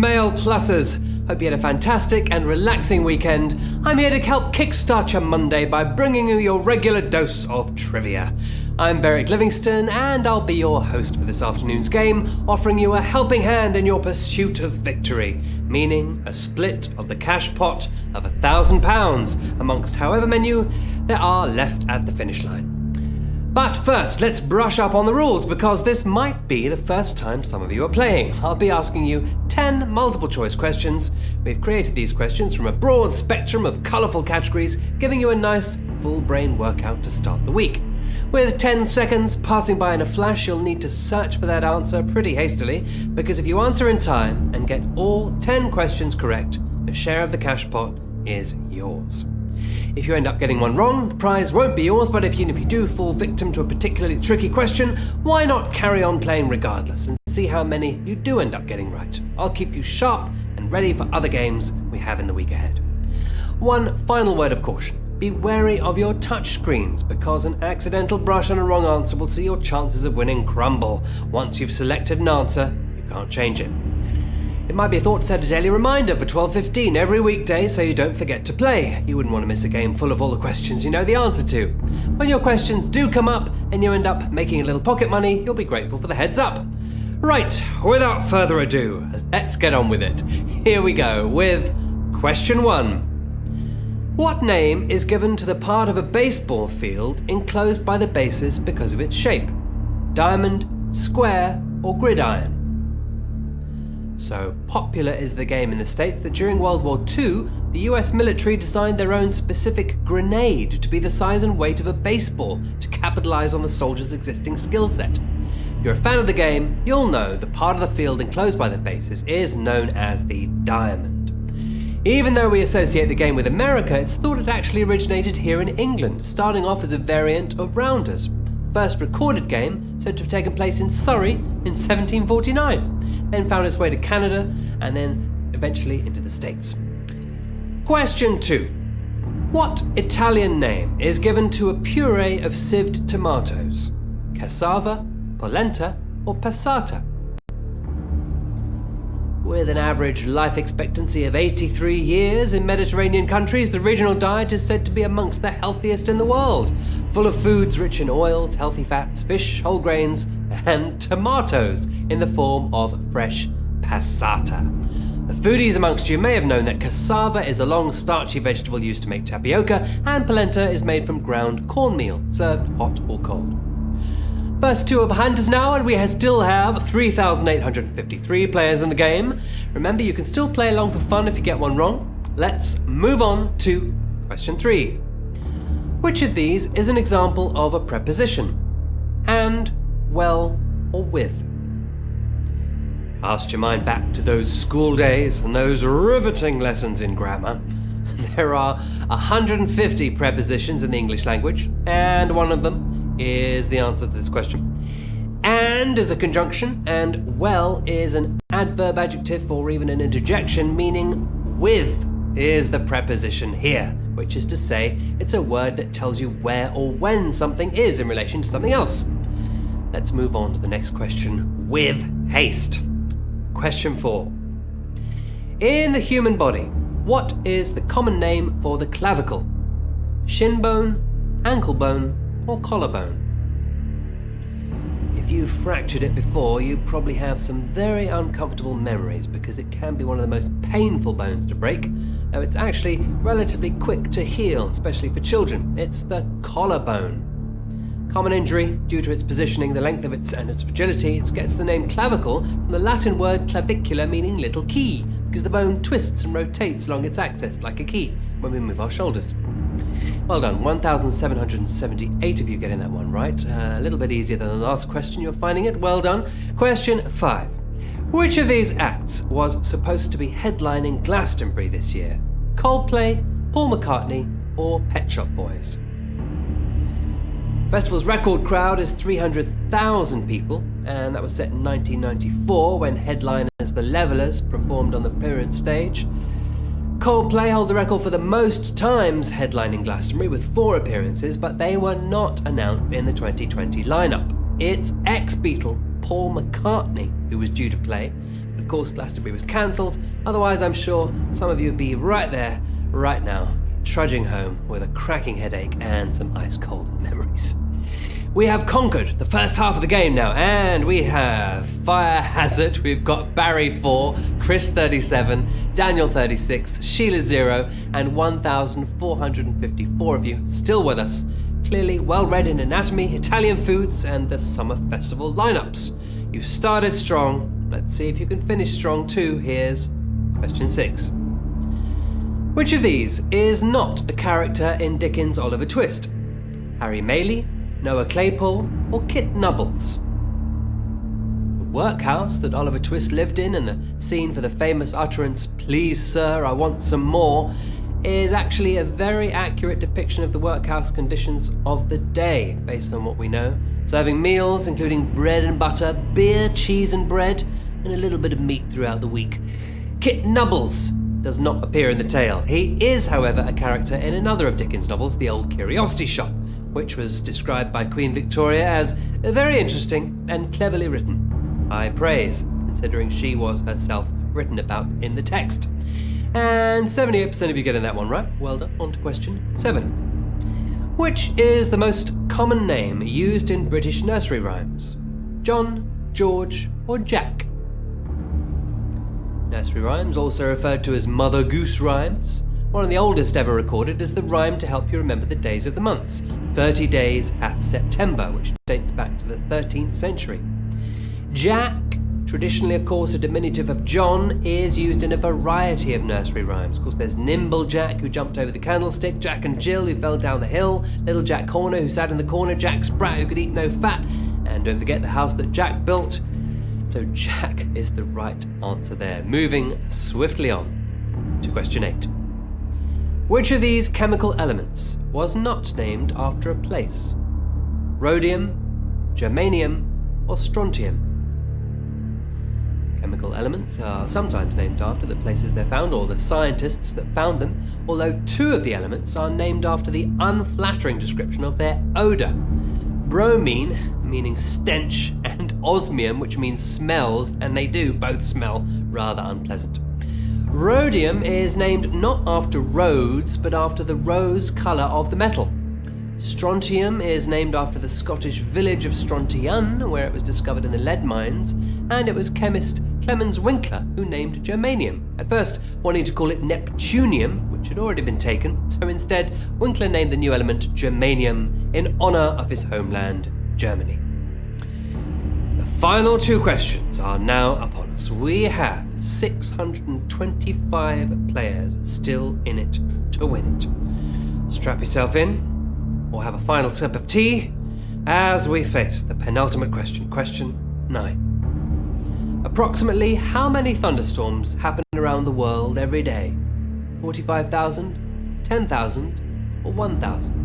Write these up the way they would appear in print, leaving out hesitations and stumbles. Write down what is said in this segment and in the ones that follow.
mailpluses! Hope you had a fantastic and relaxing weekend. I'm here to help kickstart your Monday by bringing you your regular dose of trivia. I'm Beric Livingston and I'll be your host for this afternoon's game, offering you a helping hand in your pursuit of victory, meaning a split of the cash pot of £1,000 amongst however many there are left at the finish line. But first, let's brush up on the rules because this might be the first time some of you are playing. I'll be asking you 10 multiple choice questions. We've created these questions from a broad spectrum of colourful categories, giving you a nice full brain workout to start the week. With 10 seconds passing by in a flash, you'll need to search for that answer pretty hastily, because if you answer in time and get all 10 questions correct, a share of the cash pot is yours. If you end up getting one wrong, the prize won't be yours, but if you do fall victim to a particularly tricky question, why not carry on playing regardless and see how many you do end up getting right. I'll keep you sharp and ready for other games we have in the week ahead. One final word of caution. Be wary of your touch screens, because an accidental brush on a wrong answer will see your chances of winning crumble. Once you've selected an answer, you can't change it. It might be a thought to set a daily reminder for 12:15 every weekday so you don't forget to play. You wouldn't want to miss a game full of all the questions you know the answer to. When your questions do come up and you end up making a little pocket money, you'll be grateful for the heads up. Right, without further ado, let's get on with it. Here we go with question 1. What name is given to the part of a baseball field enclosed by the bases because of its shape? Diamond, square, or gridiron? So popular is the game in the States that during World War II, the US military designed their own specific grenade to be the size and weight of a baseball to capitalize on the soldiers' existing skill set. If you're a fan of the game, you'll know the part of the field enclosed by the bases is known as the diamond. Even though we associate the game with America, it's thought it actually originated here in England, starting off as a variant of rounders. First recorded game said to have taken place in Surrey in 1749, then found its way to Canada and then eventually into the States. Question 2. What Italian name is given to a puree of sieved tomatoes? Cassava, polenta, or passata? With an average life expectancy of 83 years in Mediterranean countries, the regional diet is said to be amongst the healthiest in the world, full of foods rich in oils, healthy fats, fish, whole grains, and tomatoes in the form of fresh passata. The foodies amongst you may have known that cassava is a long starchy vegetable used to make tapioca, and polenta is made from ground cornmeal, served hot or cold. First two are behind us now, and we still have 3,853 players in the game. Remember, you can still play along for fun if you get one wrong. Let's move on to question 3. Which of these is an example of a preposition? And, well, or with? Cast your mind back to those school days and those riveting lessons in grammar. There are 150 prepositions in the English language, and one of them is the answer to this question. And is a conjunction, and well is an adverb, adjective, or even an interjection, meaning with is the preposition here, which is to say it's a word that tells you where or when something is in relation to something else. Let's move on to the next question with haste. Question 4. In the human body, what is the common name for the clavicle? Shin bone, ankle bone, or collarbone? If you've fractured it before, you probably have some very uncomfortable memories because it can be one of the most painful bones to break, though it's actually relatively quick to heal, especially for children. It's the collarbone. Common injury due to its positioning, the length of it, and its fragility. It gets the name clavicle from the Latin word clavicula, meaning little key, because the bone twists and rotates along its axis like a key when we move our shoulders. Well done, 1,778 of you getting that one right. A little bit easier than the last question, you're finding it. Well done. Question 5. Which of these acts was supposed to be headlining Glastonbury this year? Coldplay, Paul McCartney, or Pet Shop Boys? Festival's record crowd is 300,000 people, and that was set in 1994 when headliners The Levellers performed on the Pyramid stage. Coldplay hold the record for the most times headlining Glastonbury with 4 appearances, but they were not announced in the 2020 lineup. It's ex-Beatle Paul McCartney who was due to play, Of course, Glastonbury was cancelled, otherwise I'm sure some of you would be right there, right now, trudging home with a cracking headache and some ice-cold memories. We have conquered the first half of the game now, and we have Fire Hazard, we've got Barry 4, Chris 37, Daniel 36, Sheila 0, and 1,454 of you still with us. Clearly well read in anatomy, Italian foods, and the summer festival lineups. You've started strong, let's see if you can finish strong too. Here's question 6. Which of these is not a character in Dickens' Oliver Twist? Harry Maylie, Noah Claypole, or Kit Nubbles? The workhouse that Oliver Twist lived in and the scene for the famous utterance, "Please sir, I want some more," is actually a very accurate depiction of the workhouse conditions of the day, based on what we know. Serving meals including bread and butter, beer, cheese and bread, and a little bit of meat throughout the week. Kit Nubbles does not appear in the tale. He is, however, a character in another of Dickens' novels, The Old Curiosity Shop, which was described by Queen Victoria as very interesting and cleverly written. High praise, considering she was herself written about in the text. And 78% of you getting that one right. Well done. On to question 7. Which is the most common name used in British nursery rhymes? John, George, or Jack? Nursery rhymes, also referred to as Mother Goose rhymes. One of the oldest ever recorded is the rhyme to help you remember the days of the months. 30 days hath September, which dates back to the 13th century. Jack, traditionally of course a diminutive of John, is used in a variety of nursery rhymes. Of course there's Nimble Jack, who jumped over the candlestick, Jack and Jill, who fell down the hill, Little Jack Horner, who sat in the corner, Jack Sprat, who could eat no fat, and don't forget the house that Jack built. So Jack is the right answer there. Moving swiftly on to question 8. Which of these chemical elements was not named after a place? Rhodium, germanium, or strontium? Chemical elements are sometimes named after the places they're found or the scientists that found them, although 2 of the elements are named after the unflattering description of their odour. Bromine, meaning stench, and osmium, which means smells, and they do both smell rather unpleasant. Rhodium is named not after roads, but after the rose colour of the metal. Strontium is named after the Scottish village of Strontian, where it was discovered in the lead mines, and it was chemist Clemens Winkler who named germanium, at first wanting to call it Neptunium, which had already been taken, so instead Winkler named the new element germanium in honour of his homeland, Germany. The final 2 questions are now upon us. We have 625 players still in it to win it. Strap yourself in, or have a final sip of tea, as we face the penultimate question, question 9. Approximately how many thunderstorms happen around the world every day? 45,000, 10,000, or 1,000?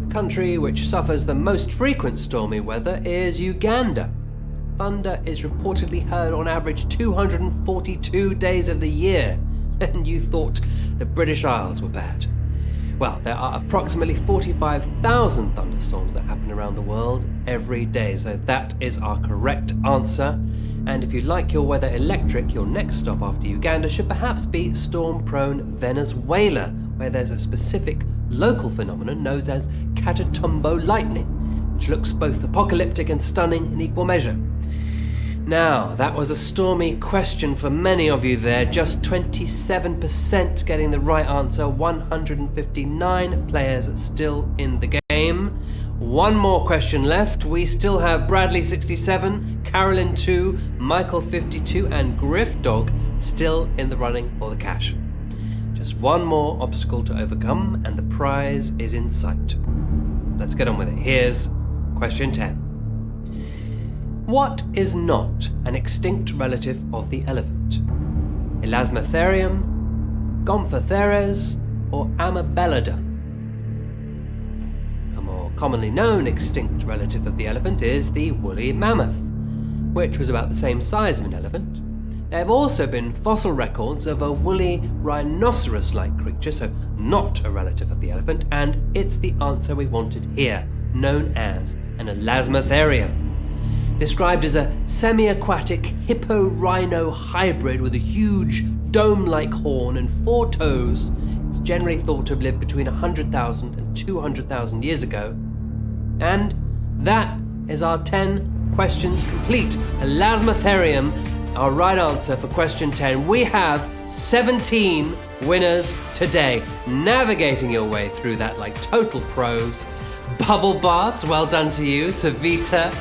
The country which suffers the most frequent stormy weather is Uganda. Thunder is reportedly heard on average 242 days of the year, and you thought the British Isles were bad. Well, there are approximately 45,000 thunderstorms that happen around the world every day, so that is our correct answer. And if you like your weather electric, your next stop after Uganda should perhaps be storm-prone Venezuela, where there's a specific local phenomenon known as Catatumbo lightning, which looks both apocalyptic and stunning in equal measure. Now, that was a stormy question for many of you there. Just 27% getting the right answer. 159 players still in the game. One more question left. We still have Bradley 67, Carolyn 2, Michael 52, and Griff Dog still in the running for the cash. Just one more obstacle to overcome, and the prize is in sight. Let's get on with it. Here's question 10. What is not an extinct relative of the elephant? Elasmotherium, Gomphotheres, or Amabelodon? A more commonly known extinct relative of the elephant is the woolly mammoth, which was about the same size of an elephant. There have also been fossil records of a woolly rhinoceros-like creature, so not a relative of the elephant, and it's the answer we wanted here, known as an Elasmotherium. described as a semi-aquatic hippo-rhino hybrid with a huge dome-like horn and 4 toes. It's generally thought to have lived between 100,000 and 200,000 years ago. And that is our 10 questions complete. Elasmotherium, our right answer for question 10. We have 17 winners today, navigating your way through that like total pros. Bubble Baths, well done to you. Savita,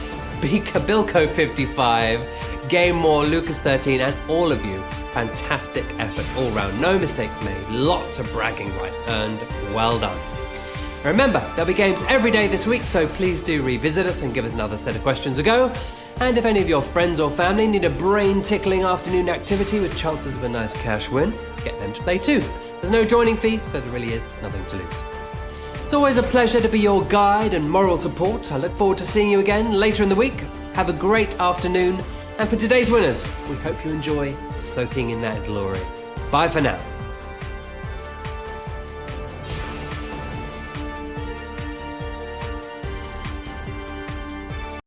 Bika, Bilko55, Game More, Lucas13, and all of you. Fantastic efforts all round. No mistakes made. Lots of bragging rights earned. Well done. Remember, there'll be games every day this week, so please do revisit us and give us another set of questions a go. And if any of your friends or family need a brain-tickling afternoon activity with chances of a nice cash win, get them to play too. There's no joining fee, so there really is nothing to lose. It's always a pleasure to be your guide and moral support. I look forward to seeing you again later in the week. Have a great afternoon. And for today's winners, we hope you enjoy soaking in that glory. Bye for now.